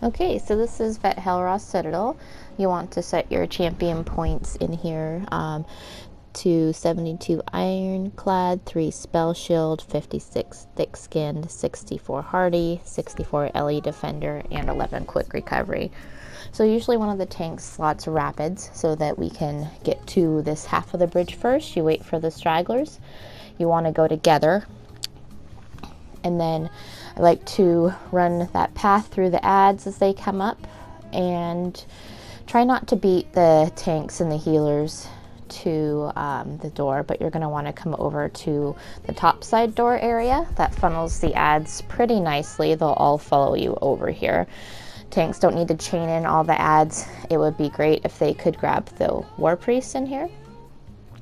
Okay, so this is Hel Ra Citadel. You want to set your champion points in here to 72 ironclad, 3 spell shield, 56 thick skinned, 64 hardy, 64 LE defender, and 11 quick recovery. So usually one of the tanks slots rapids so that we can get to this half of the bridge first. You wait for the stragglers. You want to go together. And then I like to run that path through the ads as they come up, and try not to beat the tanks and the healers to the door, but you're going to want to come over to the top side door area that funnels the ads pretty nicely. They'll all follow you over here. Tanks don't need to chain in all the ads. It would be great if they could grab the war priests in here.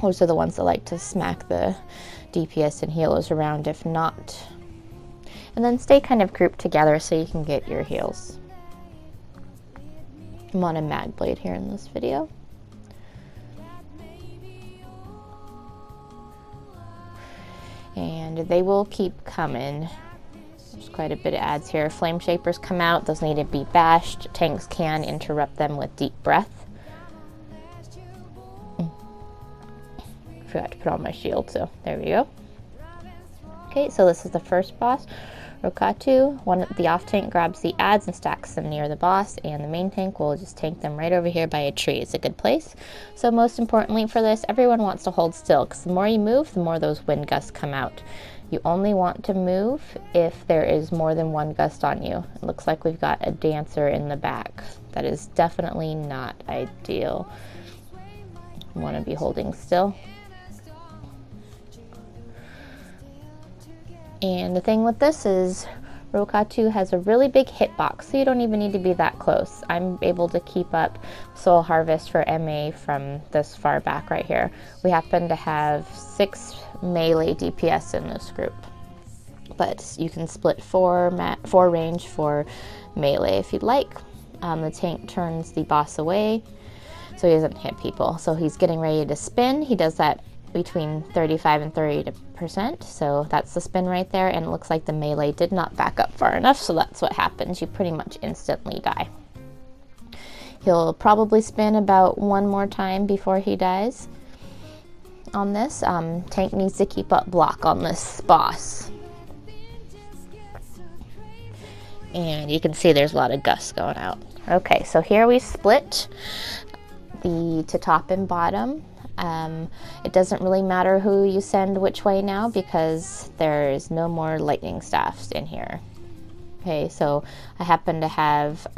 Those are the ones that like to smack the DPS and healers around if not. And then stay kind of grouped together so you can get your heals. I'm on a Magblade here in this video. And they will keep coming. There's quite a bit of ads here. Flame Shapers come out. Those need to be bashed. Tanks can interrupt them with deep breath. Forgot to put on my shield, so there we go. Okay, so this is the first boss. Rokkaku. The off tank grabs the ads and stacks them near the boss, and the main tank will just tank them right over here by a tree. It's a good place. So most importantly for this, everyone wants to hold still, because the more you move, the more those wind gusts come out. You only want to move if there is more than one gust on you. It looks like we've got a dancer in the back. That is definitely not ideal. You want to be holding still. And the thing with this is Rokkaku has a really big hitbox, so you don't even need to be that close. I'm able to keep up Soul Harvest for MA from this far back right here. We happen to have 6 melee DPS in this group, but you can split 4 range for melee if you'd like. The tank turns the boss away so he doesn't hit people. So he's getting ready to spin. He does that between 35 and 30%, so that's the spin right there, and it looks like the melee did not back up far enough, so that's what happens. You pretty much instantly die. He'll probably spin about 1 more time before he dies on this. Tank needs to keep up block on this boss. And you can see there's a lot of gusts going out. Okay, so here we split to top and bottom. It doesn't really matter who you send which way now because there's no more lightning staffs in here. Okay, so I happen to have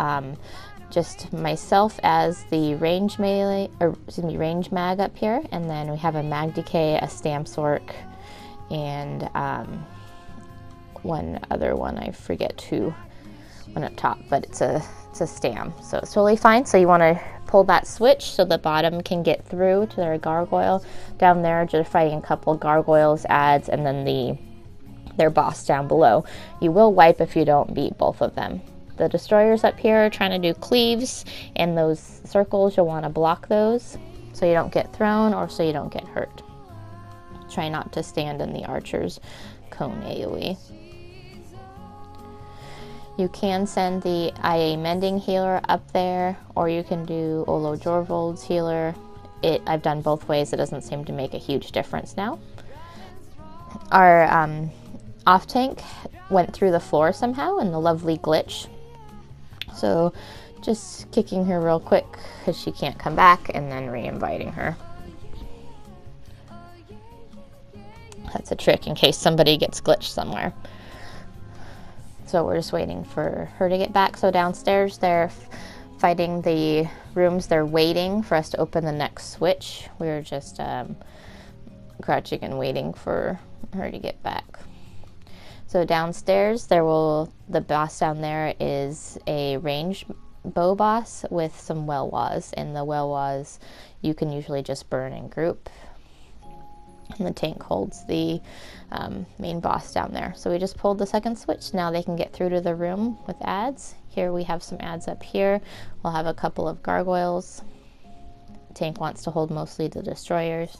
just myself as the range range mag up here, and then we have a mag decay, a stamps orc, and one other one, I forget who, one up top, but it's a stam, so it's totally fine. So you want to pull that switch so the bottom can get through to their gargoyle. Down there, just fighting a couple gargoyles, ads, and then their boss down below. You will wipe if you don't beat both of them. The destroyers up here are trying to do cleaves, and those circles, you'll want to block those so you don't get thrown or so you don't get hurt. Try not to stand in the archer's cone AoE. You can send the IA Mending healer up there, or you can do Olo Jorvold's healer. I've done both ways. It doesn't seem to make a huge difference now. Our off tank went through the floor somehow in the lovely glitch. So just kicking her real quick because she can't come back, and then re-inviting her. That's a trick in case somebody gets glitched somewhere. So we're just waiting for her to get back. So downstairs they're fighting the rooms. They're waiting for us to open the next switch. We're just crouching and waiting for her to get back. So downstairs the boss down there is a range bow boss with some Welwas, and the Welwas you can usually just burn in group. And the tank holds the main boss down there. So we just pulled the second switch. Now they can get through to the room with ads. Here we have some ads up here. We'll have a couple of gargoyles. The tank wants to hold mostly the destroyers.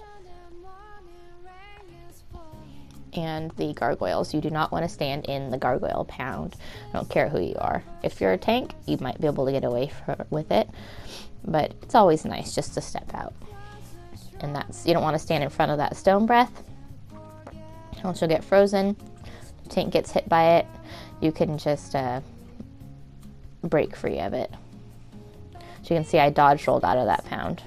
and the gargoyles. You do not want to stand in the gargoyle pound. I don't care who you are. If you're a tank, you might be able to get away with it, but it's always nice just to step out. And you don't want to stand in front of that stone breath, else you'll get frozen. The tank gets hit by it, you can just break free of it. So you can see I dodge rolled out of that pound.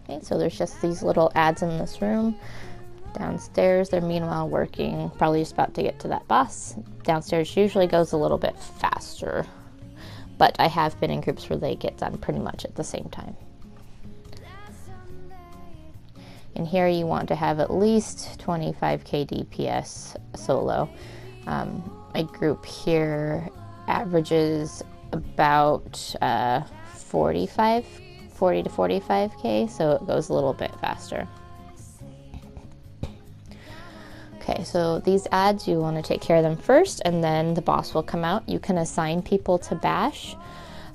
Okay, so there's just these little ads in this room. Downstairs, they're meanwhile working, probably just about to get to that boss. Downstairs usually goes a little bit faster, but I have been in groups where they get done pretty much at the same time. And here you want to have at least 25k DPS solo. My group here averages about 40 to 45k, so it goes a little bit faster. Okay, so these ads, you want to take care of them first, and then the boss will come out. You can assign people to bash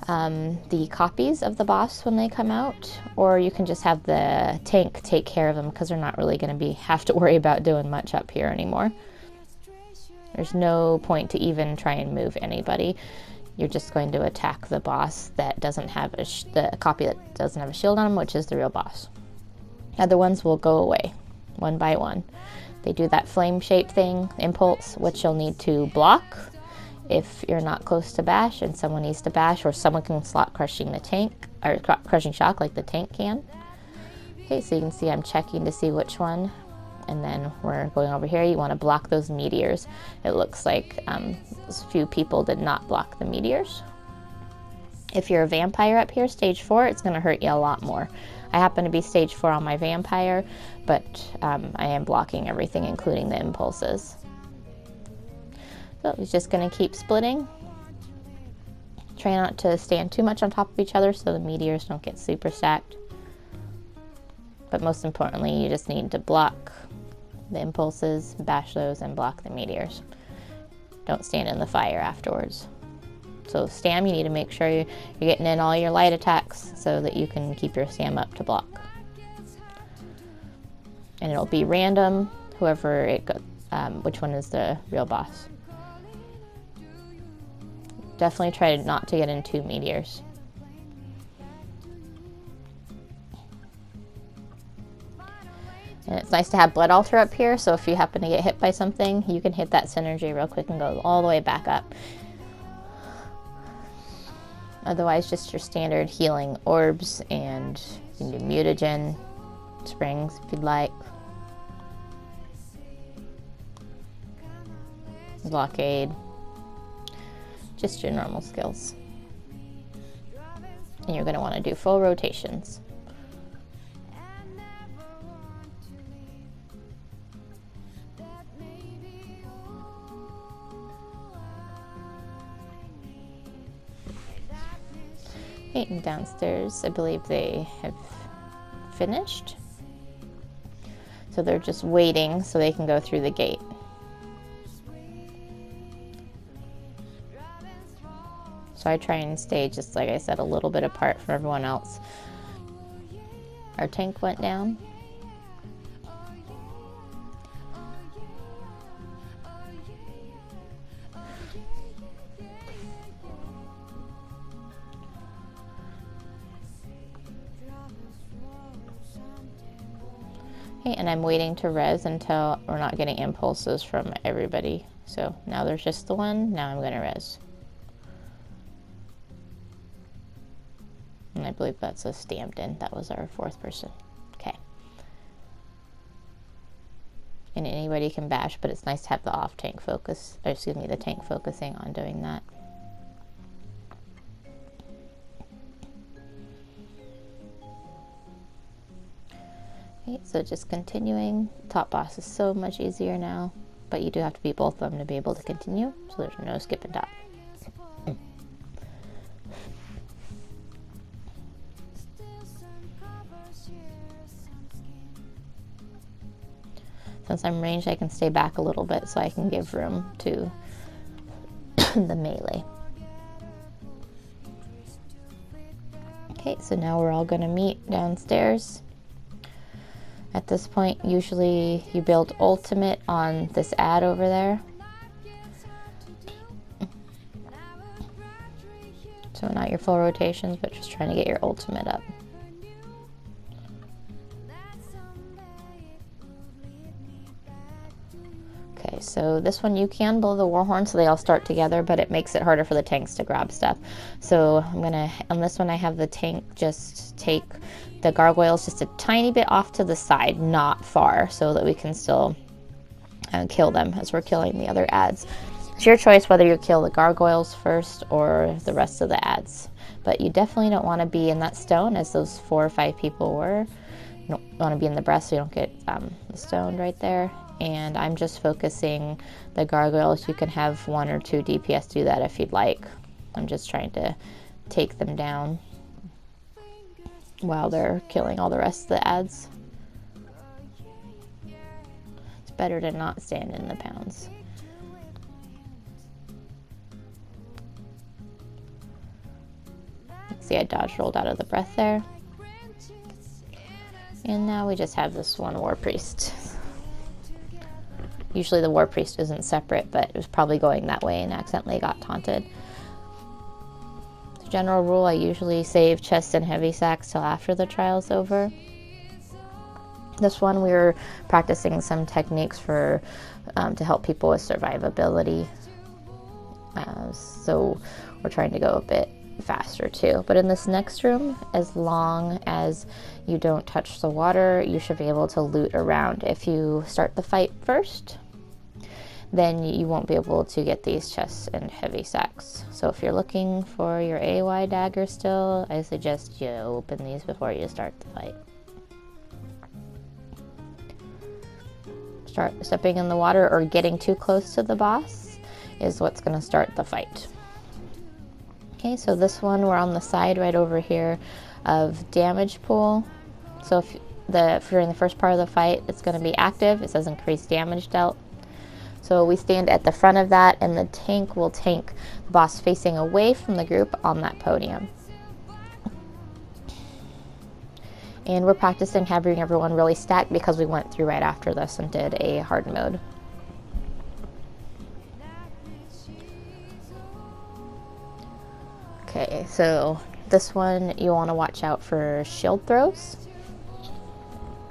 the copies of the boss when they come out, or you can just have the tank take care of them, because they're not really going to have to worry about doing much up here anymore. There's no point to even try and move anybody. You're just going to attack the boss that doesn't have the copy that doesn't have a shield on them, which is the real boss. Other ones will go away one by one. They do that flame shape thing, impulse, which you'll need to block if you're not close to bash and someone needs to bash, or someone can slot crushing the tank, or crushing shock like the tank can. Okay, so you can see I'm checking to see which one, and then we're going over here. You want to block those meteors. It looks like a few people did not block the meteors. If you're a vampire up here, stage 4, it's going to hurt you a lot more. I happen to be stage 4 on my vampire, but I am blocking everything, including the impulses. So it's just going to keep splitting. Try not to stand too much on top of each other so the meteors don't get super stacked. But most importantly, you just need to block the impulses, bash those, and block the meteors. Don't stand in the fire afterwards. So stam, you need to make sure you're getting in all your light attacks so that you can keep your stam up to block. And it'll be random, whoever it goes, which one is the real boss. Definitely try not to get in 2 meteors. And it's nice to have Blood Altar up here, so if you happen to get hit by something, you can hit that synergy real quick and go all the way back up. Otherwise, just your standard healing orbs, and you can do mutagen, springs if you'd like. Blockade. Just your normal skills. And you're going to want to do full rotations. Okay, and downstairs, I believe they have finished. So they're just waiting so they can go through the gate. So I try and stay, just like I said, a little bit apart from everyone else. Our tank went down. Okay, and I'm waiting to res until we're not getting impulses from everybody. So now there's just the one, now I'm gonna res. And I believe that's a stamped in. That was our 4th person. Okay. And anybody can bash, but it's nice to have the off tank focus, or excuse me, the tank focusing on doing that. Okay, so just continuing. Top boss is so much easier now, but you do have to beat both of them to be able to continue, so there's no skipping top. Since I'm ranged, I can stay back a little bit so I can give room to the melee. Okay, so now we're all going to meet downstairs. At this point, usually you build ultimate on this ad over there. So not your full rotations, but just trying to get your ultimate up. Okay, so this one you can blow the war horn so they all start together, but it makes it harder for the tanks to grab stuff. So I'm gonna, on this one I have the tank just take the gargoyles just a tiny bit off to the side, not far, so that we can still kill them as we're killing the other ads. It's your choice whether you kill the gargoyles first or the rest of the ads, but you definitely don't want to be in that stone as those 4 or 5 people were. You don't want to be in the breast so you don't get stoned right there. And I'm just focusing the gargoyles. You can have 1 or 2 DPS do that if you'd like. I'm just trying to take them down while they're killing all the rest of the ads. It's better to not stand in the pounds. See, I dodge rolled out of the breath there. And now we just have this one war priest. Usually the war priest isn't separate, but it was probably going that way and accidentally got taunted. As a general rule, I usually save chests and heavy sacks till after the trial's over. This one we were practicing some techniques for to help people with survivability. So we're trying to go a bit faster too. But in this next room, as long as you don't touch the water, you should be able to loot around. If you start the fight first, then you won't be able to get these chests and heavy sacks. So if you're looking for your AY dagger still, I suggest you open these before you start the fight. Start stepping in the water or getting too close to the boss is what's going to start the fight. Okay, so this one we're on the side right over here of damage pool. So if during the first part of the fight, it's going to be active. It says increased damage dealt. So we stand at the front of that, and the tank will tank the boss facing away from the group on that podium. And we're practicing having everyone really stacked because we went through right after this and did a hard mode. Okay, so this one you want to watch out for shield throws.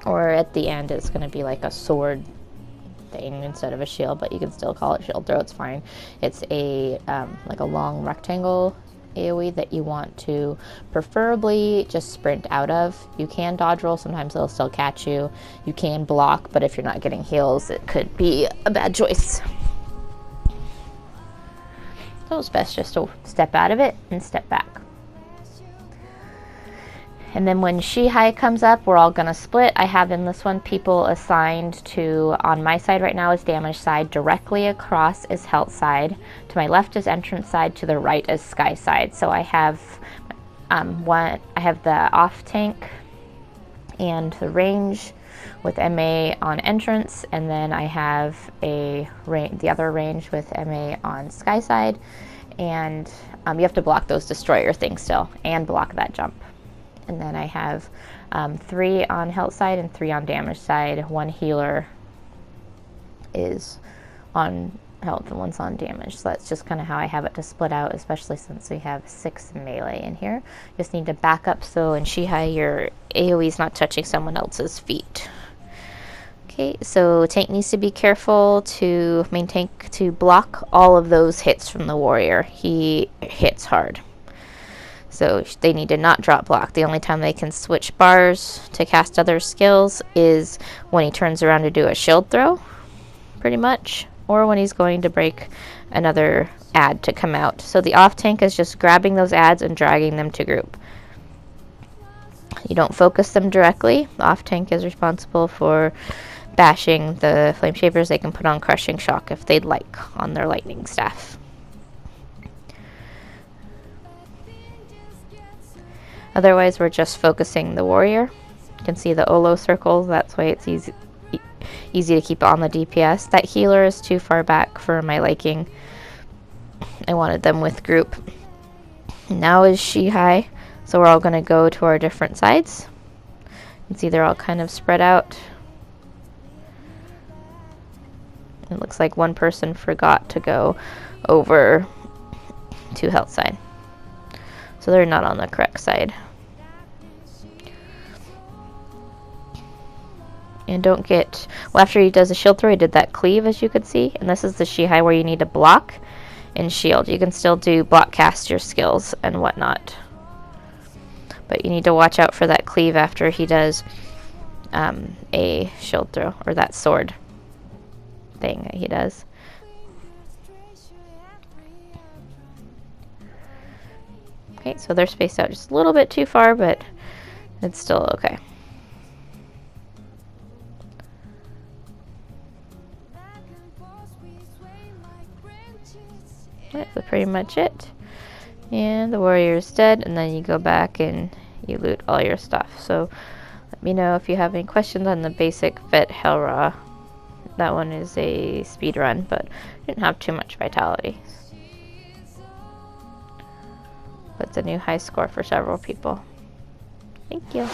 Or at the end it's going to be like a sword thing instead of a shield, but you can still call it shield throw, it's fine. It's a like a long rectangle AoE that you want to preferably just sprint out of. You can dodge roll, sometimes they'll still catch you. You can block, but if you're not getting heals, it could be a bad choice. So it's best just to step out of it and step back. And then when Shihai comes up, we're all going to split. I have in this one people assigned to, on my side right now is damage side, directly across is health side, to my left is entrance side, to the right is sky side. So I have I have the off tank and the range with MA on entrance, and then I have the other range with MA on sky side, and you have to block those destroyer things still and block that jump. And then I have 3 on health side and 3 on damage side. 1 healer is on health and 1's on damage. So that's just kind of how I have it to split out, especially since we have 6 melee in here. Just need to back up so in Shihai your AoE is not touching someone else's feet. Okay, so tank needs to be careful to block all of those hits from the warrior. He hits hard. So they need to not drop block. The only time they can switch bars to cast other skills is when he turns around to do a shield throw, pretty much, or when he's going to break another ad to come out. So the off tank is just grabbing those ads and dragging them to group. You don't focus them directly. The off tank is responsible for bashing the flame shapers. They can put on crushing shock if they'd like on their lightning staff. Otherwise, we're just focusing the warrior. You can see the Olo circles. That's why it's easy to keep on the DPS. That healer is too far back for my liking. I wanted them with group. Now is Shihai, so we're all going to go to our different sides. You can see they're all kind of spread out. It looks like one person forgot to go over to Hel's side. So they're not on the correct side. And don't get, well, after he does a shield throw, he did that cleave, as you could see. And this is the Shihai where you need to block and shield. You can still do block cast your skills and whatnot. But you need to watch out for that cleave after he does a shield throw, or that sword thing that he does. Okay, so they're spaced out just a little bit too far, but it's still okay. That's pretty much it. And the warrior is dead, and then you go back and you loot all your stuff. So let me know if you have any questions on the basic fit Hel Ra. That one is a speed run, but didn't have too much vitality. But it's a new high score for several people. Thank you.